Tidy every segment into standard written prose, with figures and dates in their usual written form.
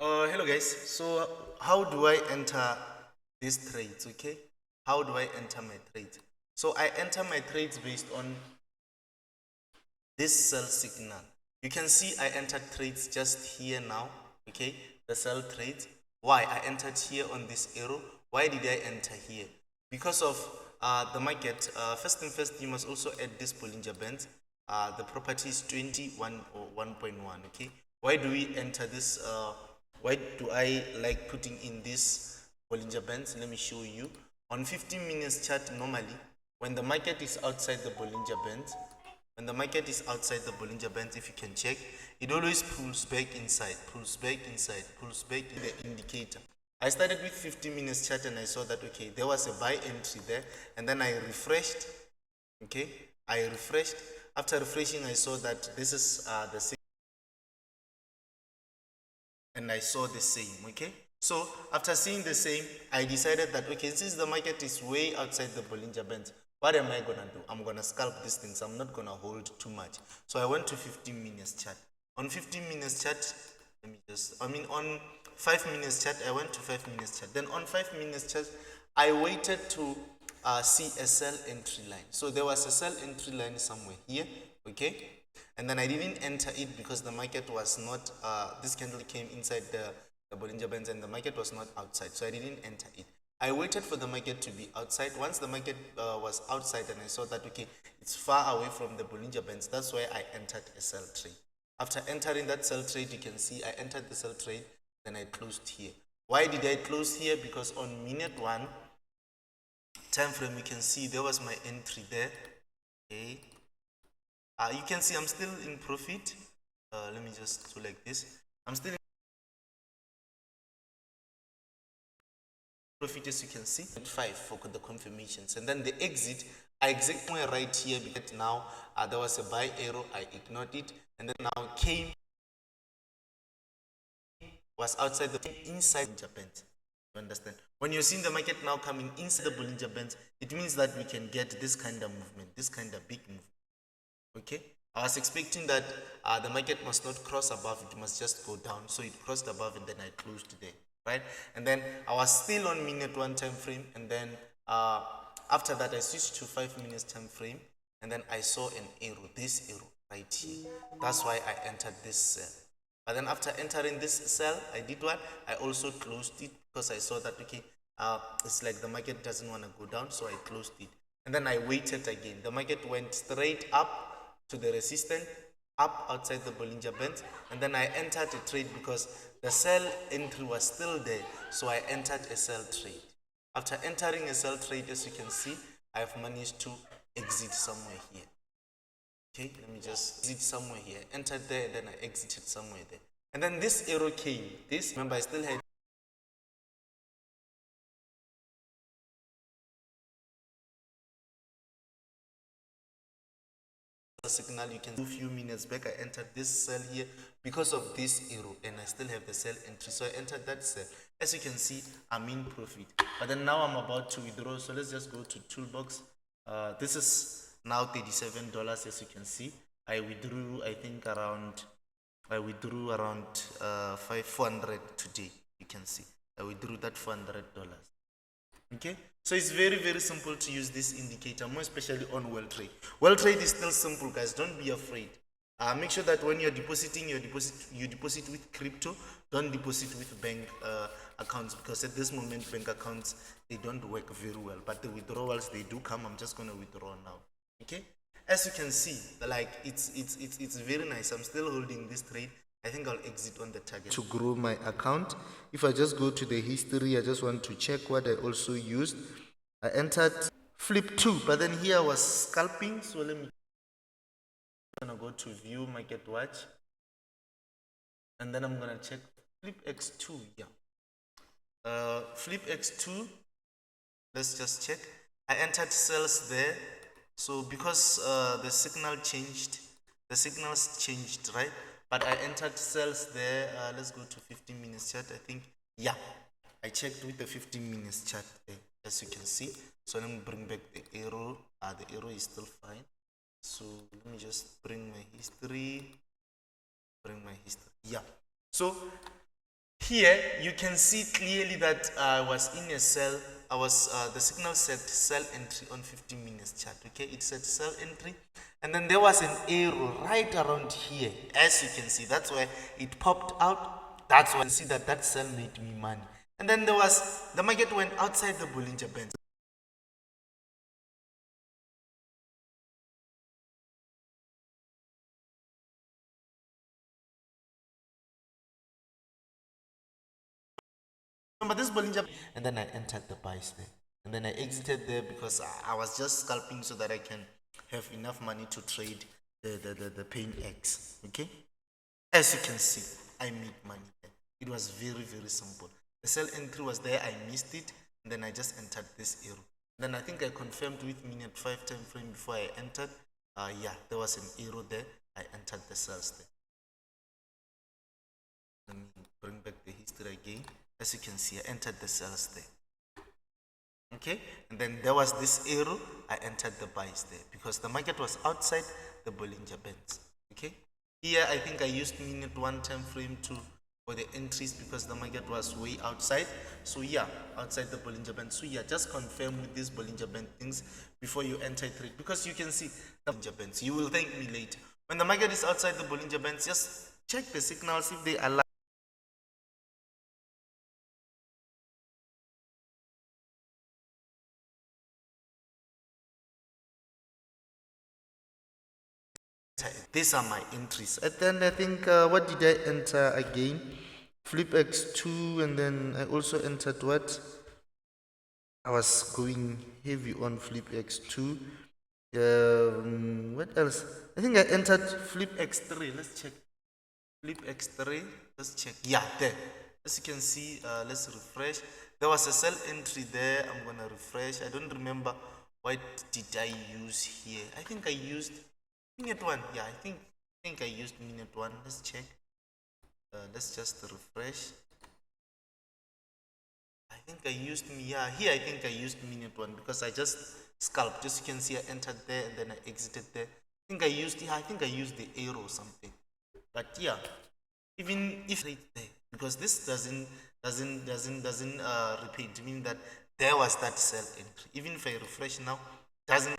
Hello guys. So how do I enter these trades? Okay, how do I enter my trades? So I enter my trades based on this sell signal. You can see I entered trades just here now. Okay, the sell trades. Why I entered here on this arrow? Why did I enter here? Because of the market. First thing first, you must also add this Bollinger Band. The property is 21 or 1.1. Okay, why do we enter this? Why do I like putting in this Bollinger Bands? Let me show you. On 15 minutes chart, normally when the market is outside the Bollinger Band, if you can check, it always pulls back inside, pulls back inside, pulls back in the indicator. I started with 15 minutes chart and I saw that okay, there was a buy entry there, and then I refreshed. Okay, I refreshed. After refreshing, I saw that this is the same, and I saw the same. Okay, so after seeing the same, I decided that okay, since the market is way outside the Bollinger Band, what am I gonna do? I'm gonna scalp these things. I'm not gonna hold too much. So I went to 15 minutes chart. On 15 minutes chart, on 5 minutes chart, I went to 5 minutes chart. Then on 5 minutes chart, I waited to see a sell entry line. So there was a sell entry line somewhere here. Okay, and then I didn't enter it because the market was not, this candle came inside the Bollinger Bands and the market was not outside, so I didn't enter it. I waited for the market to be outside. Once the market was outside and I saw that okay, it's far away from the Bollinger Bands, that's why I entered a sell trade. After entering that sell trade, you can see I entered the sell trade, then I closed here. Why did I close here? Because on minute 1 time frame, you can see there was my entry there. Okay, you can see I'm still in profit. Let me just do like this. I'm still in profit, as you can see. 5 for the confirmations, and then the exit, I exactly right here because now there was a buy arrow, I ignored it, and then now came, was outside the inside Bollinger Band. You understand? When you're seeing the market now coming inside the Bollinger Band, it means that we can get this kind of movement, this kind of big movement. Okay, I was expecting that the market must not cross above, it must just go down. So it crossed above and then I closed there, right? And then I was still on minute 1 time frame, and then after that I switched to 5 minutes time frame, and then I saw an arrow, this arrow right here. That's why I entered this cell. But then after entering this cell, I did what? I also closed it because I saw that okay, it's like the market doesn't want to go down, so I closed it. And then I waited again. The market went straight up to the resistance, up outside the Bollinger Band, and then I entered a trade because the sell entry was still there, so I entered a sell trade. After entering a sell trade, as you can see, I have managed to exit somewhere here. Okay, let me just exit somewhere here. Entered there, then I exited somewhere there. And then this arrow came. This, remember, I still had signal. You can do a few minutes back, I entered this cell here because of this arrow, and I still have the sell entry, so I entered that cell. As you can see, I'm in profit, but then now I'm about to withdraw. So let's just go to toolbox. This is now $37. As you can see, I withdrew, I think around, I withdrew around 400 today. You can see I withdrew that $400. Okay, so it's very, very simple to use this indicator, more especially on WellTrade. WellTrade is still simple, guys. Don't be afraid. Make sure that when you're depositing, you deposit with crypto. Don't deposit with bank accounts, because at this moment bank accounts, they don't work very well, but the withdrawals, they do come. I'm just going to withdraw now. Okay, as you can see, like it's very nice. I'm still holding this trade. I think I'll exit on the target. To grow my account, if I just go to the history, I just want to check what I also used. I entered flip 2, but then here I was scalping. So let me, I'm gonna go to view market watch, and then I'm gonna check flip X2. Yeah, flip X2. Let's just check. I entered cells there. So because the signals changed, right? But I entered cells there. Let's go to 15 minutes chart. I think, yeah, I checked with the 15 minutes chart there, as you can see. So let me bring back the arrow. The arrow is still fine. So let me just bring my history. Yeah. So Here you can see clearly that I was in a cell. The signal said cell entry on 15 minutes chart. Okay, it said cell entry, and then there was an arrow right around here. As you can see, that's where it popped out. That's why you see that that cell made me money. And then there was the market went outside the Bollinger Bands. Remember this Bollinger, and then I entered the buys there, and then I exited there because I was just scalping so that I can have enough money to trade the Pain X. Okay, as you can see, I made money there. It was very simple. The sell entry was there, I missed it, and then I just entered this arrow. Then I think I confirmed with minute 5 time frame before I entered. Yeah, there was an arrow there. I entered the cells there. Let me bring back the history again. As you can see, I entered the cells there. Okay, and then there was this arrow. I entered the buys there because the market was outside the Bollinger Bands. Okay, here I think I used minute 1 time frame for the entries because the market was way outside. So yeah, outside the Bollinger Band. So yeah, just confirm with these Bollinger Band things before you enter trade, because you can see the Bollinger Bands. You will thank me later. When the market is outside the Bollinger Bands, just check the signals if they allow. These are my entries. And then I think, what did I enter again? Flip X2, and then I also entered what? I was going heavy on Flip X2. What else? I think I entered Flip X3. Let's check. Flip X3. Let's check. Yeah, there. As you can see, let's refresh. There was a sell entry there. I'm gonna refresh. I don't remember what did I use here. I think I used minute 1. Yeah, I think I used minute 1. Let's check. Let's just refresh. I think I used here I think I used minute 1 because I just scalped. Just you can see I entered there and then I exited there. I think I used the arrow or something. But yeah, even if right there, because this doesn't repeat, meaning that there was that sell entry. Even if I refresh now, doesn't.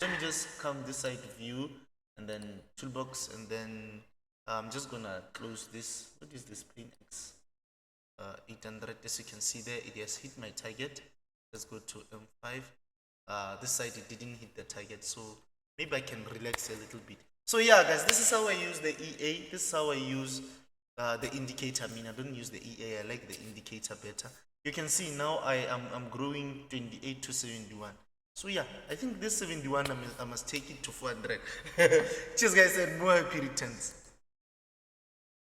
Let me just come this side view and then toolbox, and then I'm just gonna close this. What is this Pain X? 800. As you can see there, it has hit my target. Let's go to M5. This side it didn't hit the target, so maybe I can relax a little bit. So yeah, guys, this is how I use the EA. This is how I use the indicator. I mean, I don't use the EA. I like the indicator better. You can see now I'm growing 28 to 71. So yeah, I think this 71 I must take it to 400. Cheers, guys, and more happy returns.